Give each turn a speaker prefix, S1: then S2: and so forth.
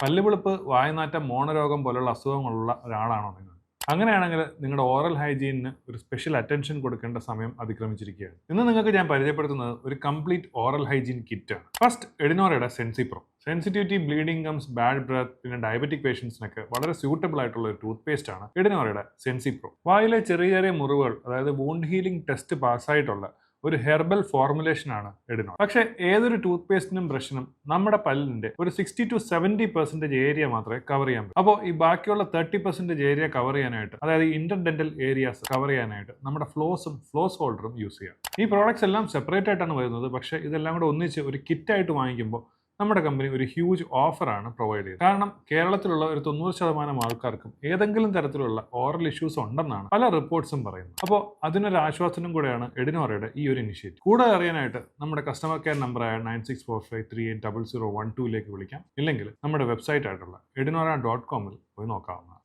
S1: പല്ലുപുളിപ്പ്, വായനാറ്റം, മോണരോഗം പോലുള്ള അസുഖങ്ങളുള്ള ഒരാളാണോ നിങ്ങൾ? അങ്ങനെയാണെങ്കിൽ നിങ്ങളുടെ ഓറൽ ഹൈജീനിന് ഒരു സ്പെഷ്യൽ അറ്റൻഷൻ കൊടുക്കേണ്ട സമയം അതിക്രമിച്ചിരിക്കുകയാണ്. ഇന്ന് നിങ്ങൾക്ക് ഞാൻ പരിചയപ്പെടുത്തുന്നത് ഒരു കംപ്ലീറ്റ് ഓറൽ ഹൈജീൻ കിറ്റാണ്. ഫസ്റ്റ്, എഡിനോറയുടെ Sensipro. Sensitivity, bleeding gums, bad breath, പിന്നെ ഡയബറ്റിക് പേഷ്യൻസിനൊക്കെ വളരെ സ്യൂട്ടബിൾ ആയിട്ടുള്ള ഒരു ടൂത്ത് പേസ്റ്റ് ആണ് എഡിനോറയുടെ സെൻസിപ്രോ. വായിലെ ചെറിയ ചെറിയ മുറിവുകൾ, അതായത് വൂണ്ട് ഹീലിംഗ് ടെസ്റ്റ് പാസ്സായിട്ടുള്ള ഒരു ഹെർബൽ ഫോർമുലേഷൻ ആണ് എഡിനോർ. പക്ഷേ ഏതൊരു ടൂത്ത് പേസ്റ്റിനും ബ്രഷിനും നമ്മുടെ പല്ലിന്റെ ഒരു 60-70% ഏരിയ മാത്രമേ കവർ ചെയ്യാൻ പറ്റൂ. അപ്പോൾ ഈ ബാക്കിയുള്ള 30% ഏരിയ കവർ ചെയ്യാനായിട്ട്, അതായത് ഇന്റർഡെന്റൽ ഏരിയാസ് കവർ ചെയ്യാനായിട്ട് നമ്മുടെ ഫ്ലോസ് ഹോൾഡറും യൂസ് ചെയ്യാം. ഈ പ്രോഡക്ട്സ് എല്ലാം സെപ്പറേറ്റ് ആയിട്ടാണ് വരുന്നത്. പക്ഷേ ഇതെല്ലാം കൂടെ ഒന്നിച്ച് ഒരു കിറ്റായിട്ട് വാങ്ങിക്കുമ്പോൾ നമ്മുടെ കമ്പനി ഒരു ഹ്യൂജ് ഓഫറാണ് പ്രൊവൈഡ് ചെയ്തത്. കാരണം കേരളത്തിലുള്ള ഒരു 90% ആൾക്കാർക്കും ഏതെങ്കിലും തരത്തിലുള്ള ഓറൽ ഇഷ്യൂസ് ഉണ്ടെന്നാണ് പല റിപ്പോർട്ട്സും പറയുന്നത്. അപ്പോൾ അതിനൊരു ആശ്വാസനം കൂടെയാണ് എഡിനോറയുടെ ഈ ഒരു ഇനിഷ്യേറ്റീവ്. കൂടുതൽ അറിയാനായിട്ട് നമ്മുടെ കസ്റ്റമർ കെയർ നമ്പറായ 9645380012 വിളിക്കാം. ഇല്ലെങ്കിൽ നമ്മുടെ വെബ്സൈറ്റ് ആയിട്ടുള്ള edinora.com പോയി നോക്കാവുന്നതാണ്.